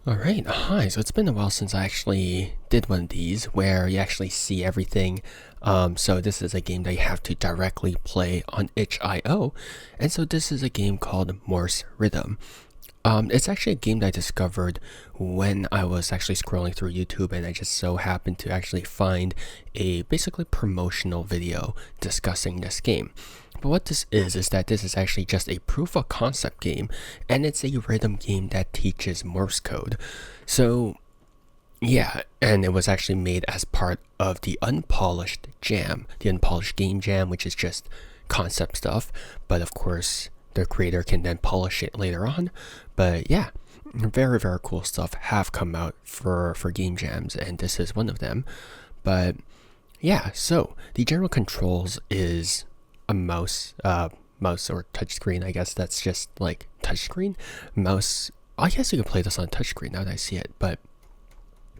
Alright, hi. So it's been a while since I actually did one of these where you actually see everything. So this is a game that you have to directly play on itch.io. And so this is a game called Morse Rhythm. It's actually a game that I discovered when I was actually scrolling through YouTube, and I just so happened to actually find a basically promotional video discussing this game. But what this is that this is actually just a proof of concept game, and it's a rhythm game that teaches Morse code. So yeah, and it was actually made as part of the Unpolished Jam, the Unpolished Game Jam, which is just concept stuff. But of course, the creator can then polish it later on. But yeah, very, very cool stuff have come out for game jams, and this is one of them. But yeah, so the general controls is a mouse or touchscreen. I guess that's just like touchscreen. Mouse, I guess you can play this on touchscreen now that I see it, but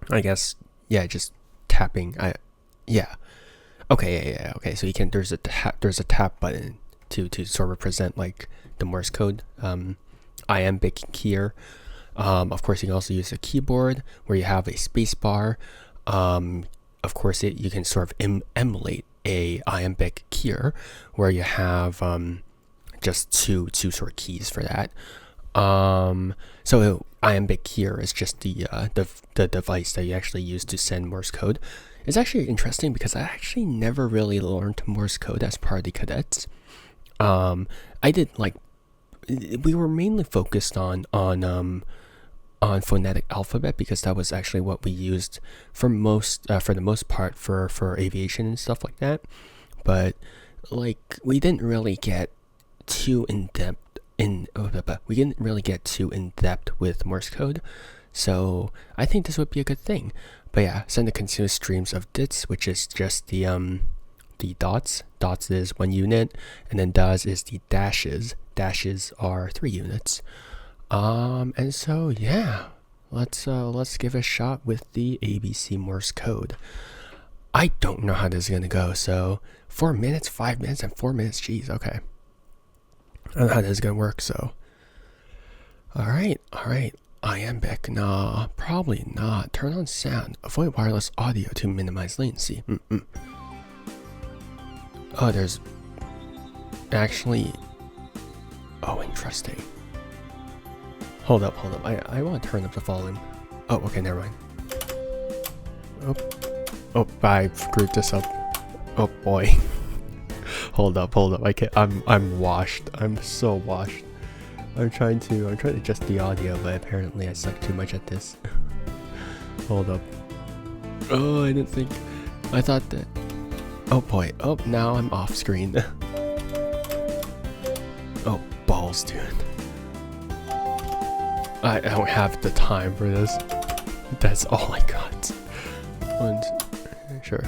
I guess, yeah, just tapping. Yeah. Okay, yeah. Okay, so you can. There's a tap button to sort of represent like the Morse code. Iambic here. Of course, you can also use a keyboard where you have a space bar. Of course, you can sort of emulate a iambic here where you have just two sort of keys for that. So iambic here is just the device that you actually use to send Morse code. It's actually interesting because I actually never really learned Morse code as part of the cadets. I did like we were mainly focused on phonetic alphabet because that was actually what we used for the most part for aviation and stuff like that. But like we didn't really get too in depth with Morse code, so I think this would be a good thing. But yeah, send the continuous streams of dits, which is just the dots. Dots is 1 unit, and then does is the dashes. Dashes are 3 units. And so yeah, let's give a shot with the ABC Morse code. I don't know how this is gonna go. So 4 minutes, 5 minutes, and 4 minutes. Jeez, okay. I don't know how this is gonna work. So, all right. Iambic, nah, probably not. Turn on sound. Avoid wireless audio to minimize latency. Oh, there's actually. Oh, interesting. Hold up. I want to turn up the volume. Oh, okay, never mind. Oh, I screwed this up. Oh boy. Hold up. I can't. I'm washed. I'm so washed. I'm trying to adjust the audio, but apparently I suck too much at this. Hold up. Oh, I didn't think. I thought that. Oh boy. Oh, now I'm off screen. Oh, balls, dude. I don't have the time for this. That's all I got. Sure.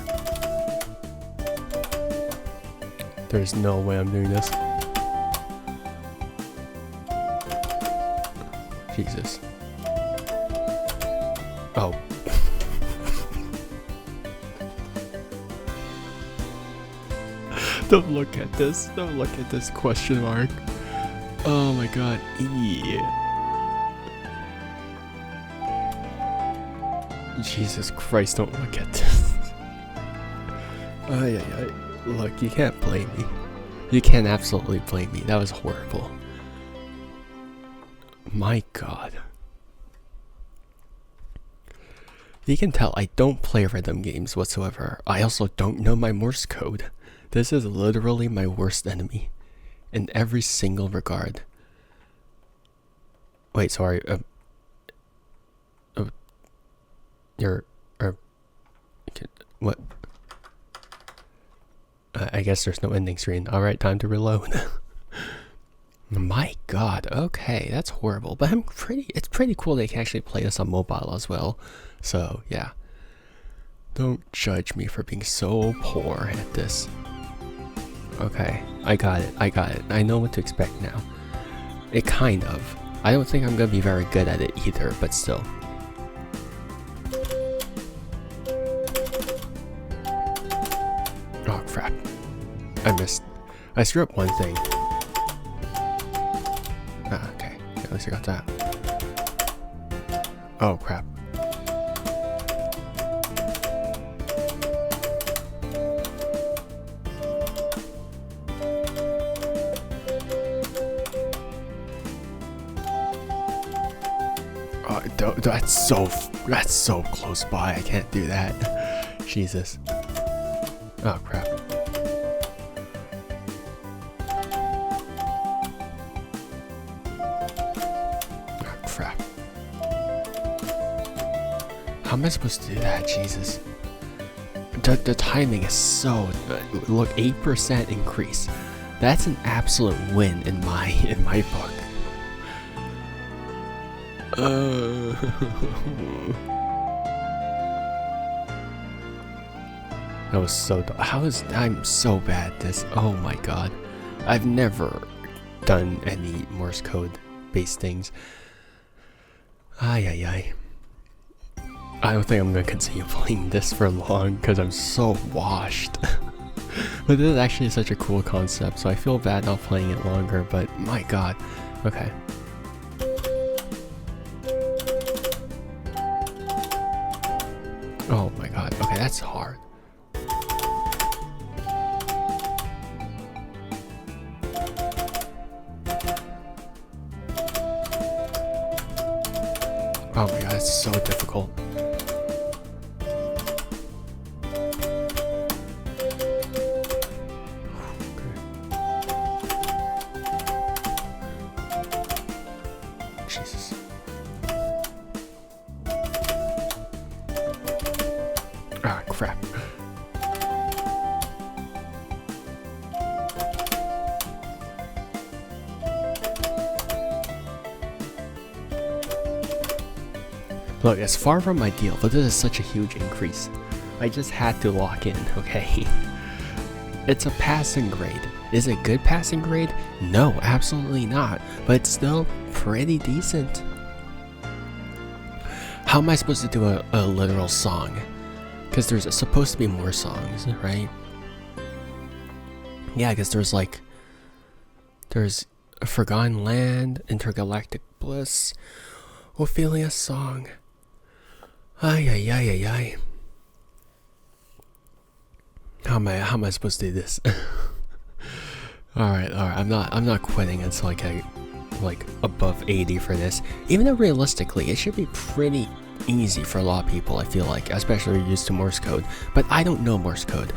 There's no way I'm doing this. Jesus. Oh. Don't look at this. Don't look at this question mark. Oh my god. Jesus Christ, don't look at this. Look, you can't blame me. You can't absolutely blame me. That was horrible. My god. You can tell I don't play rhythm games whatsoever. I also don't know my Morse code. This is literally my worst enemy. In every single regard. Wait, sorry. What? I guess there's no ending screen. Alright, time to reload. My god, okay, that's horrible. But it's pretty cool they can actually play this on mobile as well. So, yeah. Don't judge me for being so poor at this. Okay, I got it. I know what to expect now. It kind of. I don't think I'm gonna be very good at it either, but still. Oh crap. I missed. I screwed up one thing. Okay. At least I got that. Oh crap. Oh, that's so close by. I can't do that. Jesus. Oh crap. Oh crap. How am I supposed to do that? Jesus. The timing is so look, 8% increase. That's an absolute win in my book. That was so dumb. I'm so bad at this. Oh my god. I've never done any Morse code based things. Ay ay ay. I don't think I'm gonna continue playing this for long because I'm so washed. But this is actually such a cool concept, so I feel bad not playing it longer, but my god. Okay. Oh my god. Okay, that's hard. Oh my god, it's so difficult. Jesus. Ah, crap. Look, it's far from ideal, but this is such a huge increase. I just had to lock in, okay? It's a passing grade. Is it good passing grade? No, absolutely not. But it's still pretty decent. How am I supposed to do a literal song? Because there's supposed to be more songs, right? Yeah, because there's a Forgotten Land, Intergalactic Bliss, Ophelia Song. Ay ay ay ay ay. How am I supposed to do this? Alright, I'm not quitting until I get like above 80 for this. Even though realistically it should be pretty easy for a lot of people, I feel like, especially if you're used to Morse code. But I don't know Morse code.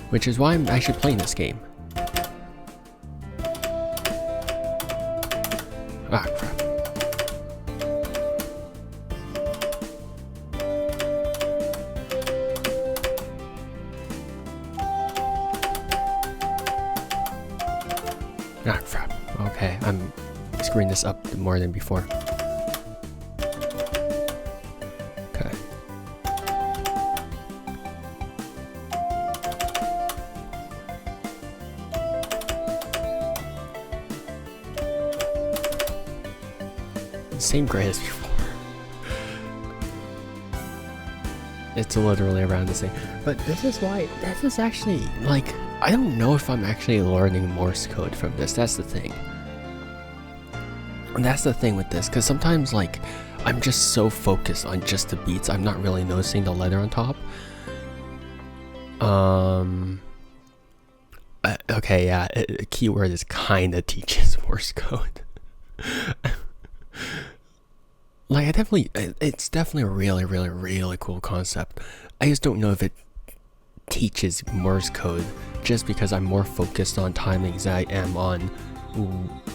Which is why I'm actually playing this game. Ah, crap. Ah, crap. Okay, I'm screwing this up more than before. Okay. Same grade as before. It's literally around the same. But this is actually, like, I don't know if I'm actually learning Morse code from this. That's the thing. And that's the thing with this, because sometimes, like, I'm just so focused on just the beats, I'm not really noticing the letter on top. Okay, yeah, a keyword is kinda teaches Morse code. Like, it's definitely a really, really, really cool concept. I just don't know if it teaches Morse code just because I'm more focused on timings than I am on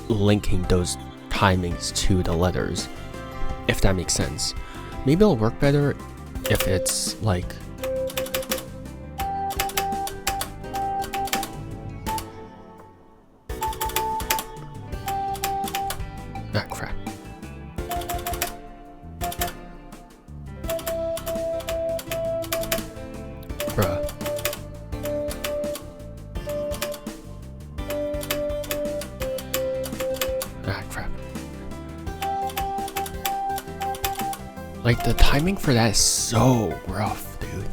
linking those timings to the letters, if that makes sense. Maybe it'll work better if it's like... Ah, crap. Bruh. Ah, crap. Like, the timing for that is so rough, dude.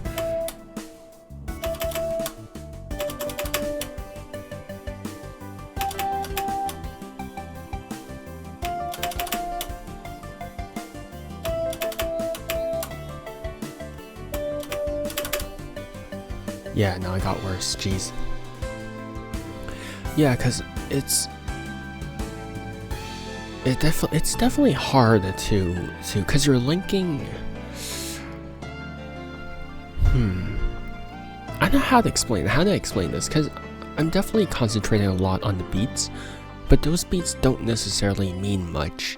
Yeah, no, it got worse. Jeez. Yeah, because it's definitely hard to because you're linking. I don't know how to explain this, because I'm definitely concentrating a lot on the beats, but those beats don't necessarily mean much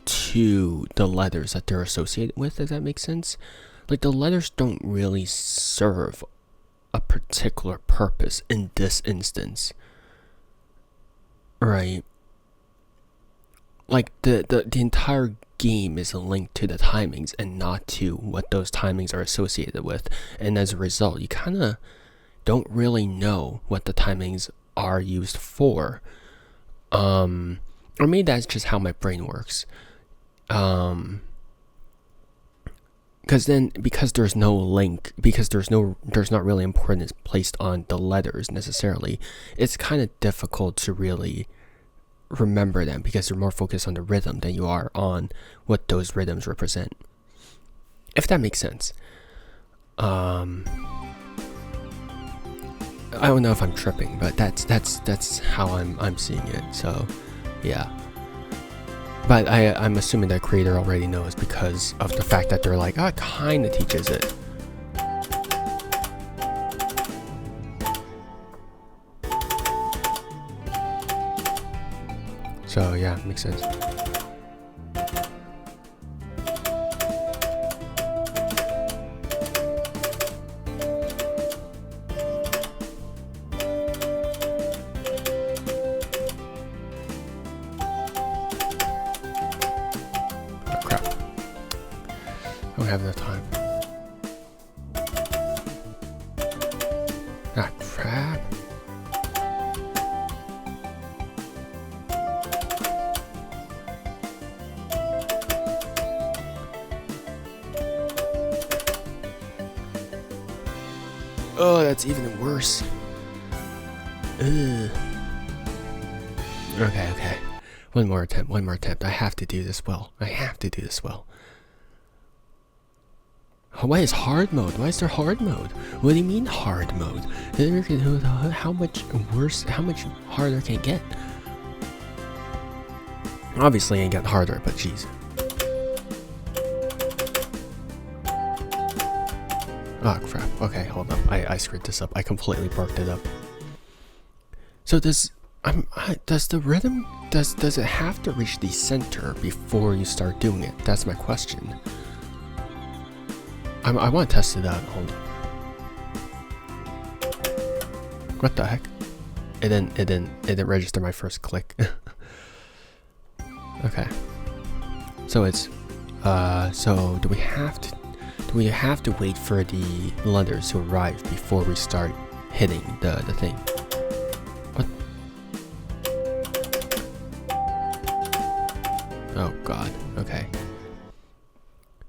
to the letters that they're associated with, if that makes sense. Like, the letters don't really serve a particular purpose in this instance, right? Like, the entire game is linked to the timings and not to what those timings are associated with, and as a result, you kind of don't really know what the timings are used for. Or maybe that's just how my brain works. Because there's no link, because there's not really importance placed on the letters necessarily, it's kind of difficult to really remember them, because you're more focused on the rhythm than you are on what those rhythms represent, if that makes sense. I don't know if I'm tripping, but that's how I'm seeing it. So yeah, but I'm assuming that creator already knows, because of the fact that they're like, it kind of teaches it. So yeah, makes sense. Oh crap. I don't have enough time. Ah crap. Oh, that's even worse. Ugh. Okay. One more attempt. I have to do this well. Why is hard mode? Why is there hard mode? What do you mean hard mode? How much worse, how much harder can it get? Obviously it ain't getting harder, but jeez. Oh crap. Okay, hold up. I screwed this up. I completely barked it up. So does the rhythm, does it have to reach the center before you start doing it? That's my question. I want to test it out. Hold on. What the heck? It didn't register my first click. Okay. So it's so do we have to wait for the letters to arrive before we start hitting the thing? What? Oh god. Okay.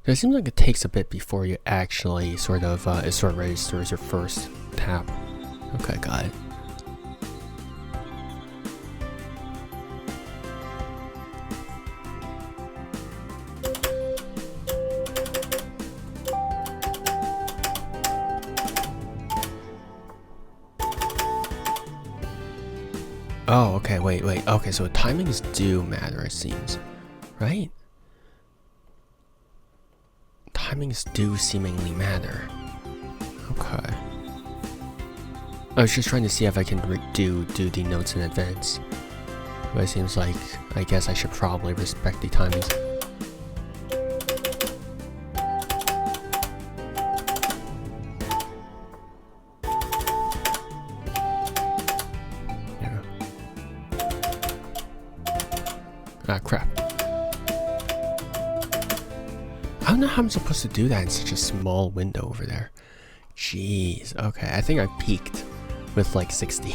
It seems like it takes a bit before you actually sort of registers your first tap. Okay, got it. Oh, okay, wait. Okay, so timings do matter, it seems. Right? Timings do seemingly matter. Okay. I was just trying to see if I can do the notes in advance. But it seems like, I guess I should probably respect the timings. Ah, crap. I don't know how I'm supposed to do that in such a small window over there. Jeez. Okay, I think I peaked with like 60.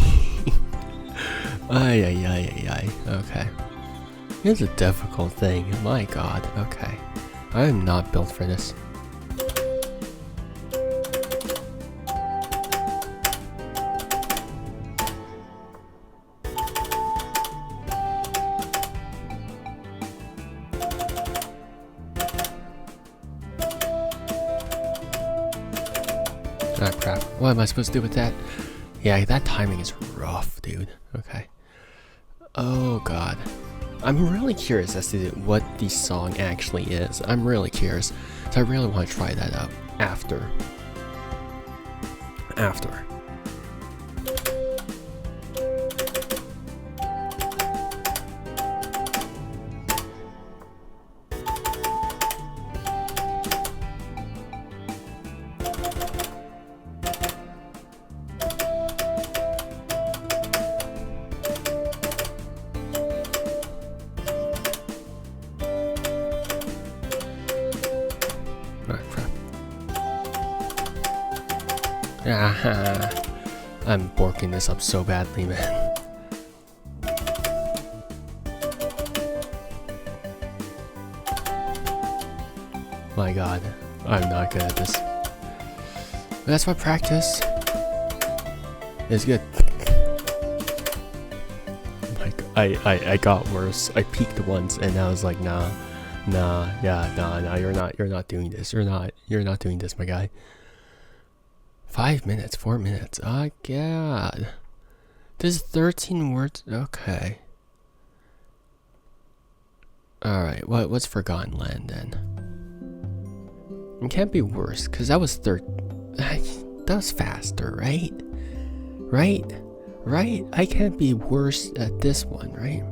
Ay. Okay. It's a difficult thing. My god. Okay. I am not built for this. Ah, crap. What am I supposed to do with that? Yeah, that timing is rough, dude. Okay. Oh, God. I'm really curious as to what the song actually is. I'm really curious. So I really want to try that out after. Ah, I'm borking this up so badly, man. My God, I'm not good at this. But that's what practice is good. Like I got worse. I peaked once, and I was like, nah, you're not doing this. You're not doing this, my guy. 5 minutes, 4 minutes. Oh, God. There's 13 words. Okay. Alright, what's Forgotten Land then? It can't be worse, because that was that was faster, right? Right? I can't be worse at this one, right?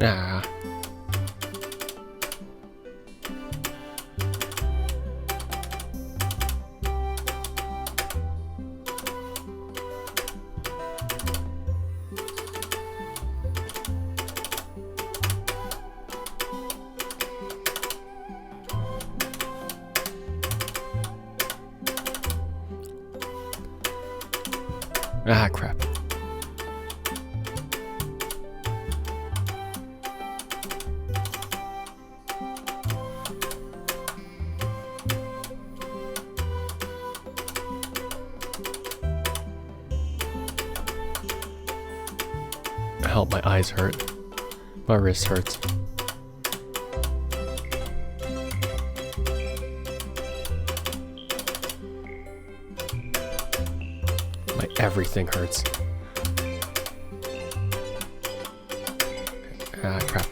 Ah. Ah, crap. Help, my eyes hurt. My wrist hurts. My everything hurts. Ah, crap.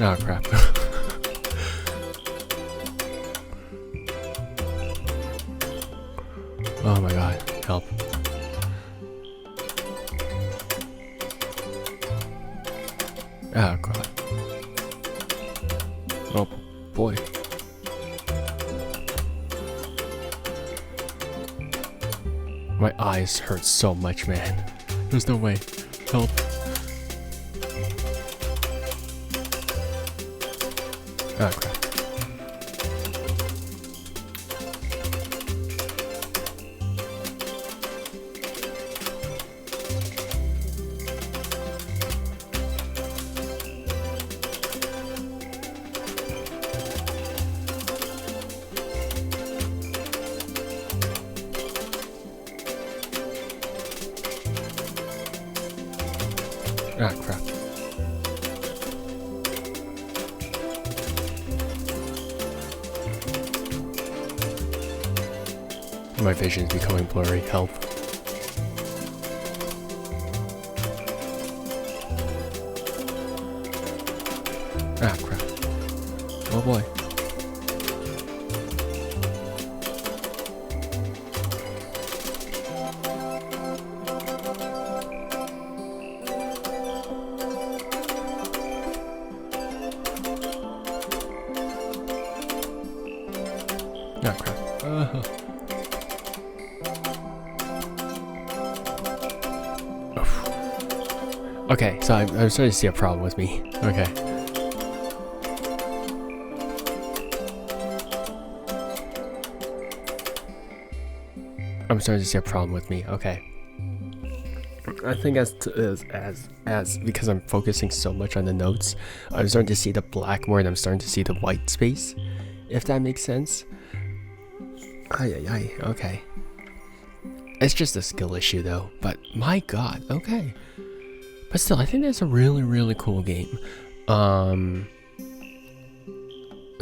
Oh, crap. Oh my God, help. Oh God. Oh boy. My eyes hurt so much, man. There's no way. Help. Oh crap. Ah, crap. My vision is becoming blurry. Help. Ah, crap. Oh boy. Ah, crap. Oof. Okay, so I'm starting to see a problem with me. Okay. I'm starting to see a problem with me. Okay. I think as because I'm focusing so much on the notes, I'm starting to see the black more and I'm starting to see the white space, if that makes sense. Okay. It's just a skill issue though, but my god, okay. But still, I think that's a really, really cool game.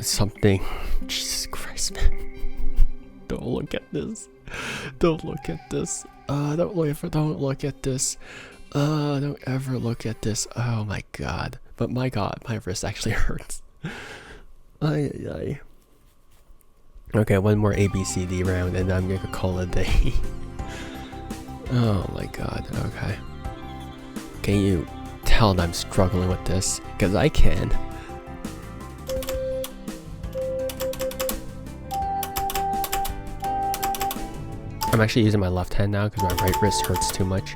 Something, Jesus Christ, man. Don't look at this. Don't look at this. Don't look at this. Don't ever look at this. Oh my god. But my god, my wrist actually hurts. Ay. Okay, one more ABCD round and I'm gonna call it a day. Oh my god, okay. Can you tell that I'm struggling with this? Because I can. I'm actually using my left hand now because my right wrist hurts too much.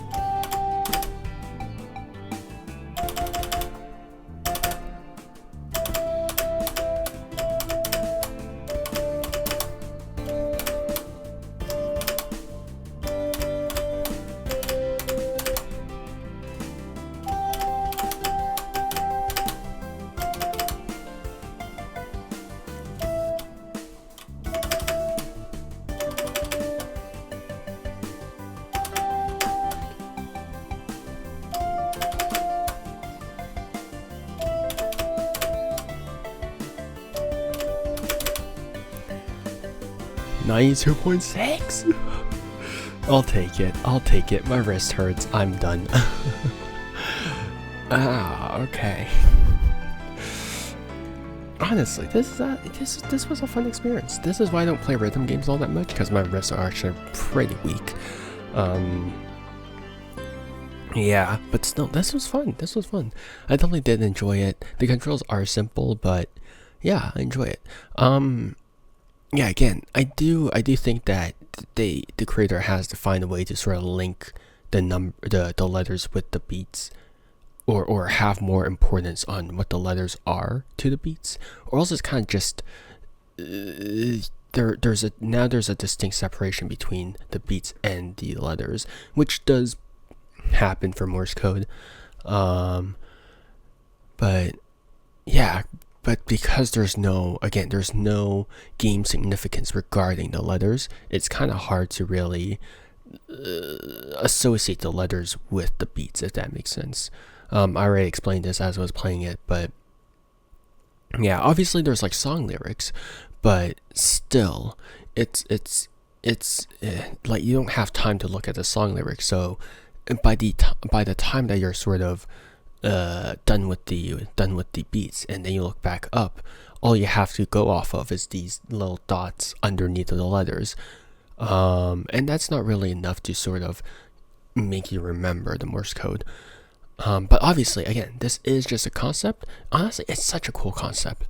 $92.6. I'll take it. My wrist hurts. I'm done. Okay. Honestly, this was a fun experience. This is why I don't play rhythm games all that much, because my wrists are actually pretty weak. Yeah, but still, this was fun. I definitely did enjoy it. The controls are simple, but yeah, I enjoy it. Yeah, again, I do think that the creator has to find a way to sort of link the letters with the beats, or have more importance on what the letters are to the beats, or else it's kind of just there's a distinct separation between the beats and the letters, which does happen for Morse code, but yeah. But because there's no game significance regarding the letters, it's kind of hard to really associate the letters with the beats, if that makes sense. I already explained this as I was playing it, but yeah, obviously there's like song lyrics, but still, it's like you don't have time to look at the song lyrics. So by the time that you're sort of done with the beats, and then you look back up, all you have to go off of is these little dots underneath of the letters, and that's not really enough to sort of make you remember the Morse code. But obviously, again, this is just a concept. Honestly, it's such a cool concept.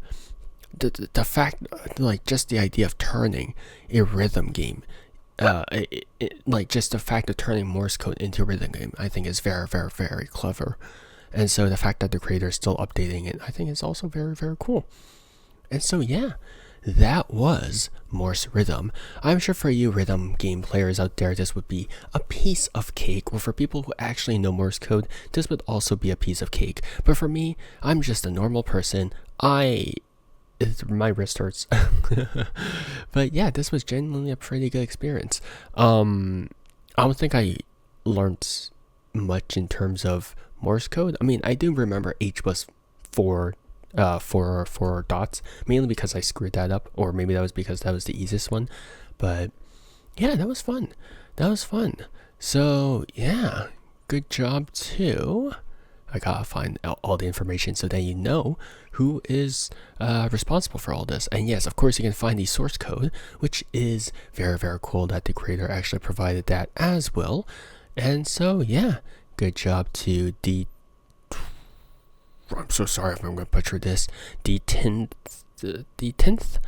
The fact, like, just the idea of turning a rhythm game, like just the fact of turning Morse code into a rhythm game, I think is very, very, very clever. And so the fact that the creator is still updating it, I think is also very, very cool. And so yeah, that was Morse Rhythm. I'm sure for you rhythm game players out there, this would be a piece of cake. Or for people who actually know Morse code, this would also be a piece of cake. But for me, I'm just a normal person. My wrist hurts. But yeah, this was genuinely a pretty good experience. I don't think I learned much in terms of Morse code. I mean, I do remember H was four dots, mainly because I screwed that up, or maybe that was because that was the easiest one. But yeah, that was fun. So yeah, good job too. I gotta find out all the information so that you know who is responsible for all this. And yes, of course, you can find the source code, which is very, very cool that the creator actually provided that as well. And so yeah, good job to I'm so sorry if I'm going to butcher this. The 10th.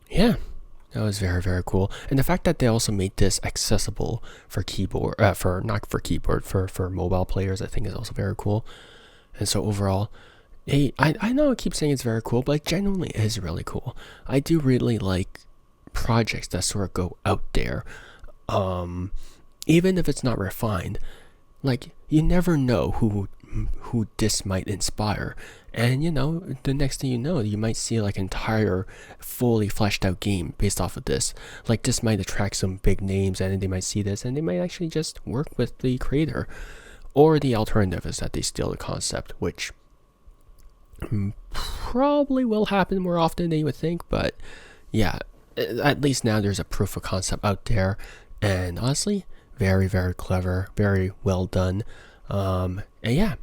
Yeah, That was very, very cool. And the fact that they also made this accessible for keyboard, for not for keyboard, for mobile players, I think is also very cool. And so overall, I know I keep saying it's very cool, but it genuinely is really cool. I do really like projects that sort of go out there, even if it's not refined. Like, you never know who this might inspire, and the next thing you know, you might see like an entire fully fleshed out game based off of this. Like, this might attract some big names, and they might see this and they might actually just work with the creator. Or the alternative is that they steal the concept, which probably will happen more often than you would think. But yeah, at least now there's a proof of concept out there, and honestly, very, very clever, very well done. And yeah,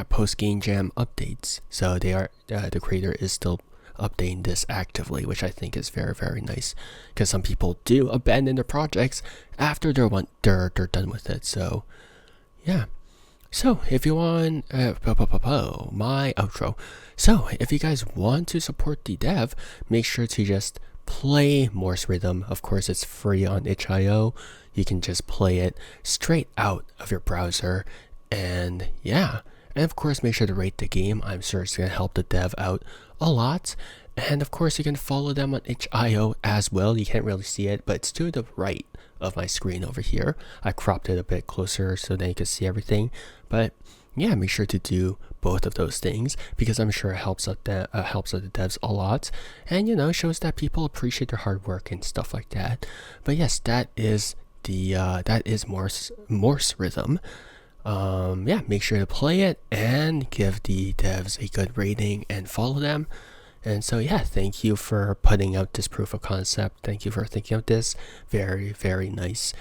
post game jam updates. So they are the creator is still updating this actively, which I think is very, very nice, because some people do abandon their projects after they're done with it. So yeah. So if you want my outro. So if you guys want to support the dev, make sure to just play Morse Rhythm. Of course, it's free on itch.io. You can just play it straight out of your browser. And yeah, and of course, make sure to rate the game. I'm sure it's going to help the dev out a lot. And of course, you can follow them on itch.io as well. You can't really see it, but it's to the right of my screen over here. I cropped it a bit closer so that you can see everything. But yeah, make sure to do both of those things, because I'm sure it helps out the devs a lot, and shows that people appreciate their hard work and stuff like that. But yes, that is Morse Rhythm. Yeah, make sure to play it and give the devs a good rating and follow them. And so yeah, thank you for putting out this proof of concept. Thank you for thinking of this. Very, very nice.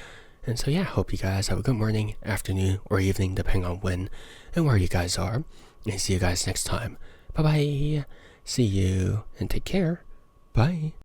And so yeah, hope you guys have a good morning, afternoon, or evening, depending on when and where you guys are. And see you guys next time. Bye bye. See you and take care. Bye.